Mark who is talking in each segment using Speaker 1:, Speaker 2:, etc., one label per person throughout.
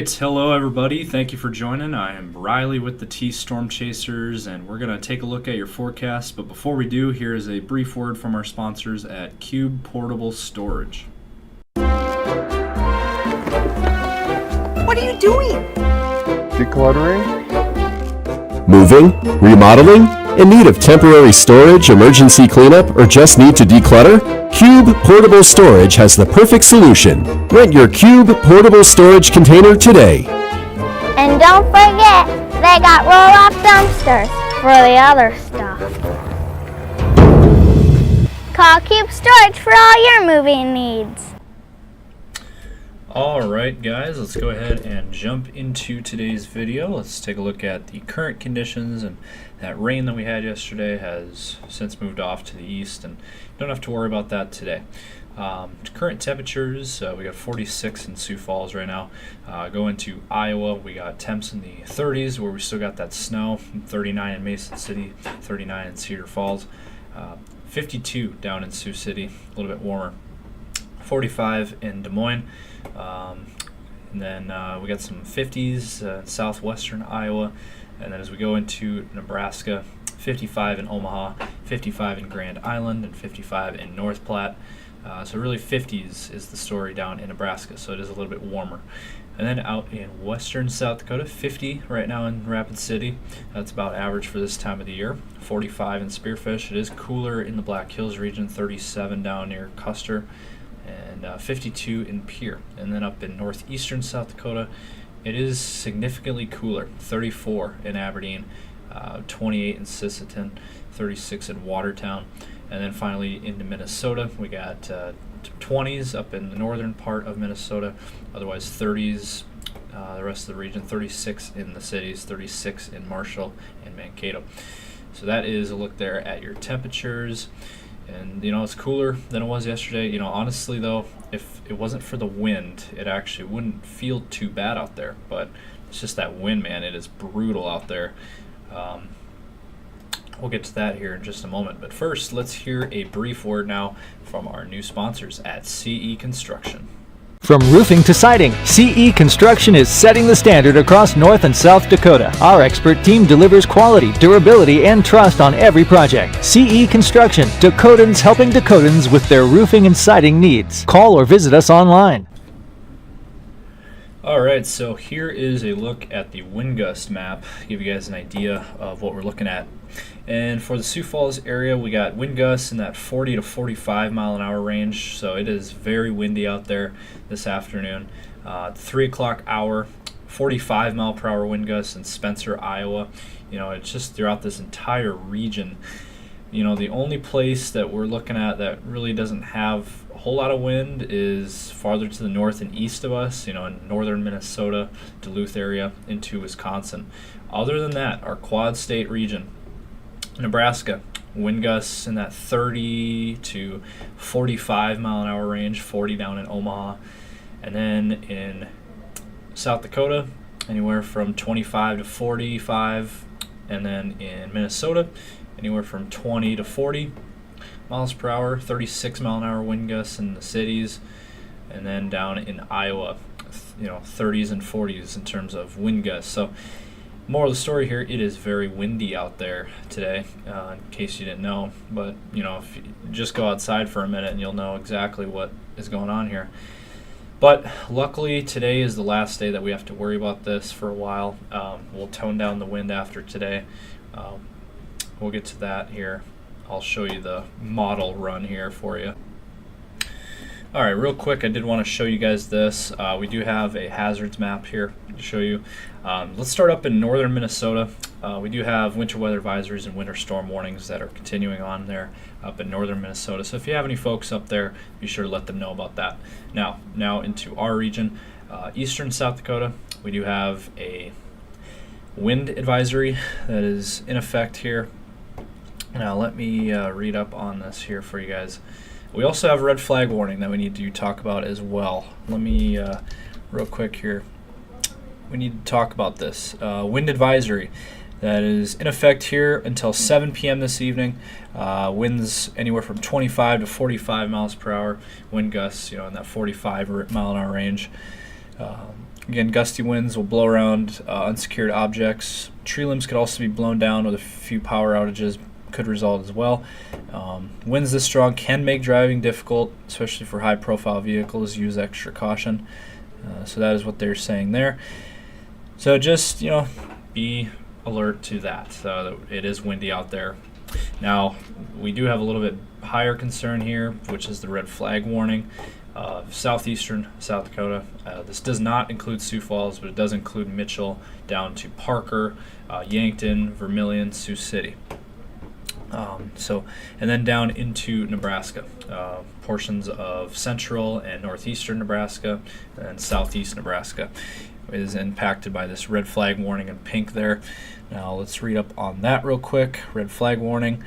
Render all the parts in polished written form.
Speaker 1: right, hello everybody. Thank you for joining. I am Riley with the T Storm Chasers, and we're going to take a look at your forecast. But before we do, here is a brief word from our sponsors at Cube Portable Storage.
Speaker 2: What are you doing?
Speaker 3: Decluttering?
Speaker 4: Moving? Remodeling? In need of temporary storage, emergency cleanup, or just need to declutter? Cube Portable Storage has the perfect solution. Rent your Cube Portable Storage container today.
Speaker 5: And don't forget, they got roll-off dumpsters for the other stuff. Call Cube Storage for all your moving needs.
Speaker 1: Alright guys, let's go ahead and jump into today's video. Let's take a look at the current conditions, and that rain that we had yesterday has since moved off to the east, and don't have to worry about that today. Current temperatures, we got 46 in Sioux Falls right now. Going to Iowa, we got temps in the 30s where we still got that snow, 39 in Mason City, 39 in Cedar Falls, 52 down in Sioux City, a little bit warmer, 45 in Des Moines. And then we got some 50s in southwestern Iowa, and then as we go into Nebraska, 55 in Omaha, 55 in Grand Island, and 55 in North Platte. So really 50s is the story down in Nebraska, so it is a little bit warmer. And then out in western South Dakota, 50 right now in Rapid City. That's about average for this time of the year. 45 in Spearfish. It is cooler in the Black Hills region, 37 down near Custer, and 52 in Pierre. And then up in northeastern South Dakota, it is significantly cooler, 34 in Aberdeen, 28 in Sisseton, 36 in Watertown. And then finally into Minnesota, we got 20s up in the northern part of Minnesota, otherwise 30s the rest of the region, 36 in the cities, 36 in Marshall and Mankato. So that is a look there at your temperatures. And it's cooler than it was yesterday. Honestly though, if it wasn't for the wind, it actually wouldn't feel too bad out there. But it's just that wind, man. It is brutal out there. We'll get to that here in just a moment. But first, let's hear a brief word now from our new sponsors at CE Construction.
Speaker 6: From roofing to siding, CE Construction is setting the standard across North and South Dakota. Our expert team delivers quality, durability, and trust on every project. CE Construction, Dakotans helping Dakotans with their roofing and siding needs. Call or visit us online.
Speaker 1: Alright, so here is a look at the wind gust map, give you guys an idea of what we're looking at. And for the Sioux Falls area, we got wind gusts in that 40 to 45 mile an hour range, so it is very windy out there this afternoon. 3 o'clock hour, 45 mile per hour wind gusts in Spencer, Iowa. It's just throughout this entire region. The only place that we're looking at that really doesn't have a whole lot of wind is farther to the north and east of us, in northern Minnesota, Duluth area, into Wisconsin. Other than that, our quad state region, Nebraska, wind gusts in that 30 to 45 mile an hour range, 40 down in Omaha. And then in South Dakota, anywhere from 25 to 45. And then in Minnesota, anywhere from 20 to 40 miles per hour, 36 mile an hour wind gusts in the cities. And then down in Iowa, 30s and 40s in terms of wind gusts. So moral of the story here, it is very windy out there today, in case you didn't know. But, if you just go outside for a minute and you'll know exactly what is going on here. But luckily, today is the last day that we have to worry about this for a while. We'll tone down the wind after today. We'll get to that here. I'll show you the model run here for you. Alright, real quick, I did want to show you guys this. We do have a hazards map here to show you. Let's start up in northern Minnesota. We do have winter weather advisories and winter storm warnings that are continuing on there up in northern Minnesota. So if you have any folks up there, be sure to let them know about that. Now into our region, eastern South Dakota, we do have a wind advisory that is in effect here. Now let me read up on this here for you guys. We also have a red flag warning that we need to talk about as well. Let me, real quick here, we need to talk about this. Wind advisory that is in effect here until 7 p.m. this evening. Winds anywhere from 25 to 45 miles per hour. Wind gusts, in that 45 mile an hour range. Again, gusty winds will blow around unsecured objects. Tree limbs could also be blown down, with a few power outages could result as well. Winds this strong can make driving difficult, especially for high-profile vehicles. Use extra caution. So that is what they're saying there. So just, be alert to that. So it is windy out there. Now, we do have a little bit higher concern here, which is the red flag warning. Southeastern South Dakota. This does not include Sioux Falls, but it does include Mitchell down to Parker, Yankton, Vermilion, Sioux City. And then down into Nebraska, portions of central and northeastern Nebraska and southeast Nebraska is impacted by this red flag warning in pink there. Now let's read up on that real quick. Red flag warning.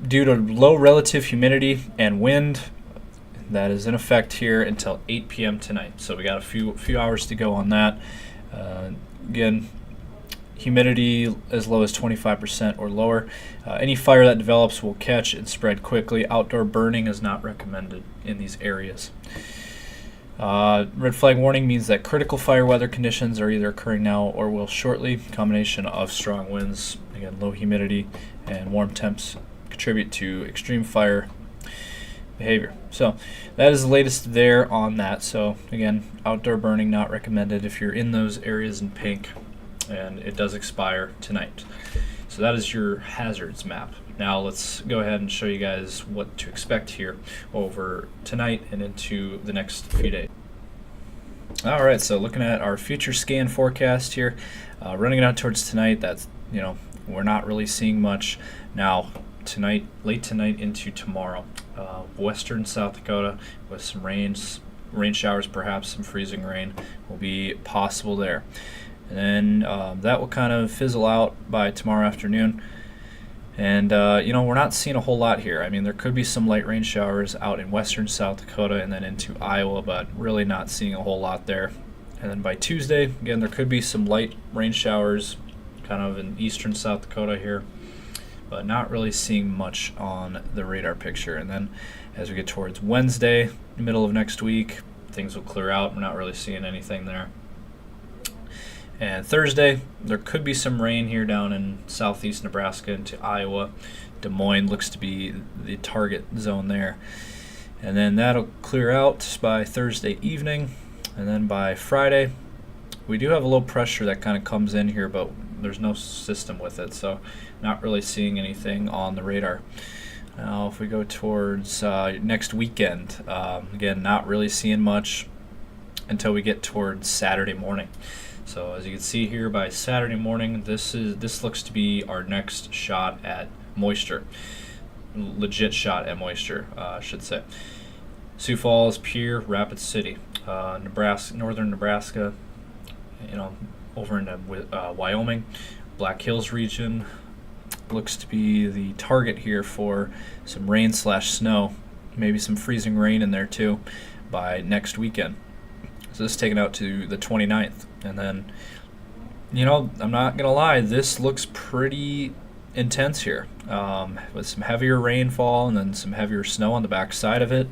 Speaker 1: Due to low relative humidity and wind, that is in effect here until 8 p.m. tonight. So we got a few hours to go on that. Again, humidity as low as 25% or lower. Any fire that develops will catch and spread quickly. Outdoor burning is not recommended in these areas. Red flag warning means that critical fire weather conditions are either occurring now or will shortly. Combination of strong winds, again, low humidity, and warm temps contribute to extreme fire behavior. So that is the latest there on that. So again, outdoor burning not recommended if you're in those areas in pink, and it does expire tonight. So that is your hazards map. Now let's go ahead and show you guys what to expect here over tonight and into the next few days. All right, so looking at our future scan forecast here, running it out towards tonight, that's, we're not really seeing much. Now tonight, late tonight into tomorrow, western South Dakota with some rain showers, perhaps some freezing rain will be possible there. And then that will kind of fizzle out by tomorrow afternoon. And, we're not seeing a whole lot here. I mean, there could be some light rain showers out in western South Dakota and then into Iowa, but really not seeing a whole lot there. And then by Tuesday, again, there could be some light rain showers kind of in eastern South Dakota here, but not really seeing much on the radar picture. And then as we get towards Wednesday, middle of next week, things will clear out. We're not really seeing anything there. And Thursday, there could be some rain here down in southeast Nebraska into Iowa. Des Moines looks to be the target zone there. And then that'll clear out by Thursday evening. And then by Friday, we do have a low pressure that kind of comes in here, but there's no system with it, so not really seeing anything on the radar. Now, if we go towards next weekend, again, not really seeing much until we get towards Saturday morning. So as you can see here, by Saturday morning, this looks to be our next shot at moisture, legit shot at moisture, I should say. Sioux Falls, Pierre, Rapid City, Nebraska, northern Nebraska, over into Wyoming, Black Hills region looks to be the target here for some rain/snow, maybe some freezing rain in there too by next weekend. So this is taken out to the 29th. And then, I'm not going to lie, this looks pretty intense here, with some heavier rainfall and then some heavier snow on the back side of it.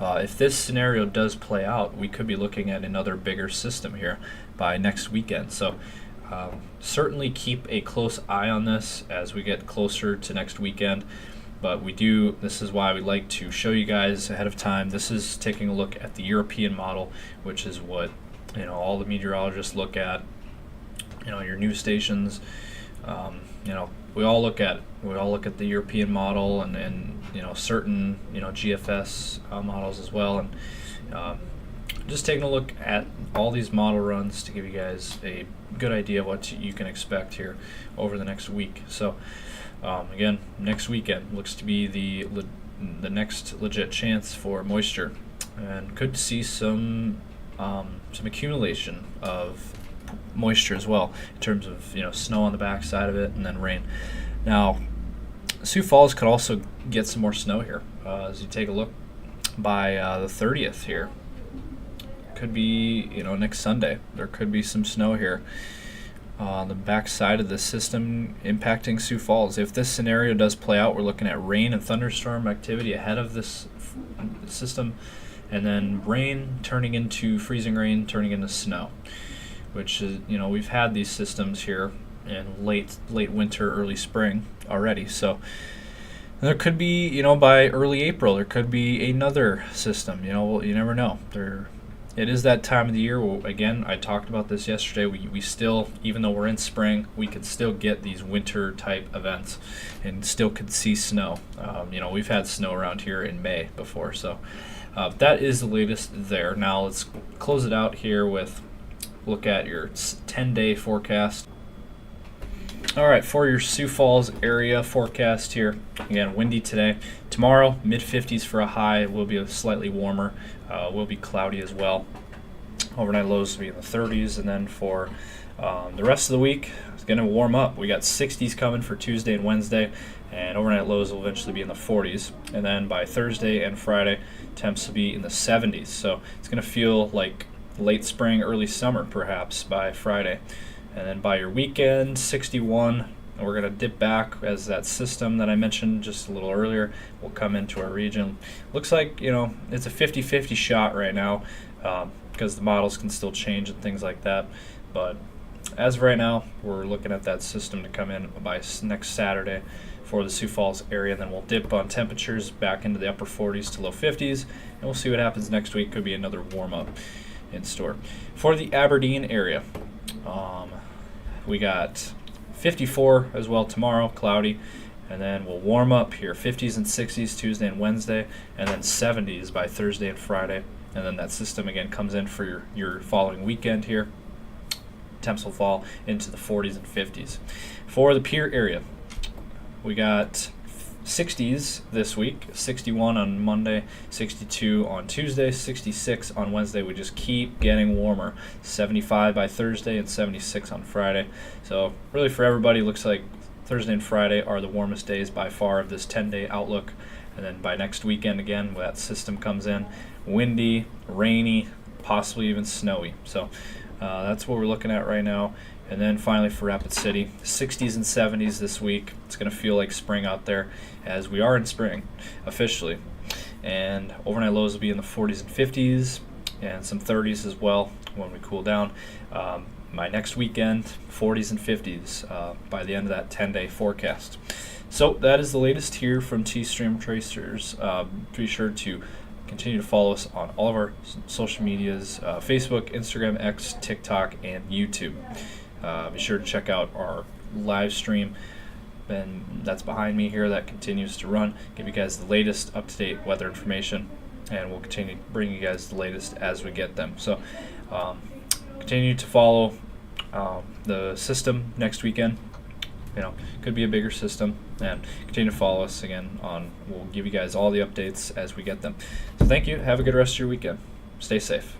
Speaker 1: If this scenario does play out, we could be looking at another bigger system here by next weekend. So certainly keep a close eye on this as we get closer to next weekend. But this is why we like to show you guys ahead of time. This is taking a look at the European model, which is what all the meteorologists look at. Your news stations, we all look at it. We all look at the European model and certain GFS models as well, and just taking a look at all these model runs to give you guys a good idea of what you can expect here over the next week. So again, next weekend looks to be the next legit chance for moisture, and could see some accumulation of moisture as well in terms of snow on the back side of it and then rain. Now, Sioux Falls could also get some more snow here as you take a look by the 30th here. Could be next Sunday there could be some snow here on the back side of the system impacting Sioux Falls. If this scenario does play out, we're looking at rain and thunderstorm activity ahead of this system, and then rain turning into freezing rain, turning into snow, which is, we've had these systems here in late winter, early spring already. So there could be, by early April, there could be another system. You never know. It is that time of the year. Again, I talked about this yesterday. We still, even though we're in spring, we could still get these winter type events and still could see snow. We've had snow around here in May before. So that is the latest there. Now let's close it out here with look at your 10-day forecast. All right, for your Sioux Falls area forecast here, again, windy today. Tomorrow, mid-50s for a high. It will be slightly warmer. Will be cloudy as well. Overnight lows will be in the 30s, and then for the rest of the week, it's going to warm up. We got 60s coming for Tuesday and Wednesday, and overnight lows will eventually be in the 40s. And then by Thursday and Friday, temps will be in the 70s. So it's going to feel like late spring, early summer, perhaps, by Friday. And then by your weekend, 61, and we're going to dip back as that system that I mentioned just a little earlier will come into our region. Looks like, it's a 50-50 shot right now because the models can still change and things like that. But as of right now, we're looking at that system to come in by next Saturday for the Sioux Falls area. And then we'll dip on temperatures back into the upper 40s to low 50s, and we'll see what happens next week. Could be another warm-up in store. For the Aberdeen area, we got 54 as well tomorrow, cloudy, and then we'll warm up here, 50s and 60s Tuesday and Wednesday, and then 70s by Thursday and Friday. And then that system again comes in for your following weekend here. Temps will fall into the 40s and 50s. For the Pierre area, we got 60s this week, 61 on Monday, 62 on Tuesday, 66 on Wednesday. We just keep getting warmer. 75 by Thursday and 76 on Friday. So really for everybody, looks like Thursday and Friday are the warmest days by far of this 10-day outlook. And then by next weekend again, that system comes in, windy, rainy, possibly even snowy. So that's what we're looking at right now. And then finally for Rapid City, 60s and 70s this week. It's going to feel like spring out there as we are in spring officially. And overnight lows will be in the 40s and 50s and some 30s as well when we cool down. My next weekend, 40s and 50s by the end of that 10-day forecast. So that is the latest here from T-Stream Tracers. Be sure to continue to follow us on all of our social medias, Facebook, Instagram, X, TikTok, and YouTube. Be sure to check out our live stream, and that's behind me here. That continues to run. Give you guys the latest up-to-date weather information, and we'll continue to bring you guys the latest as we get them. So continue to follow the system next weekend. Could be a bigger system, and continue to follow us again we'll give you guys all the updates as we get them. So thank you. Have a good rest of your weekend. Stay safe.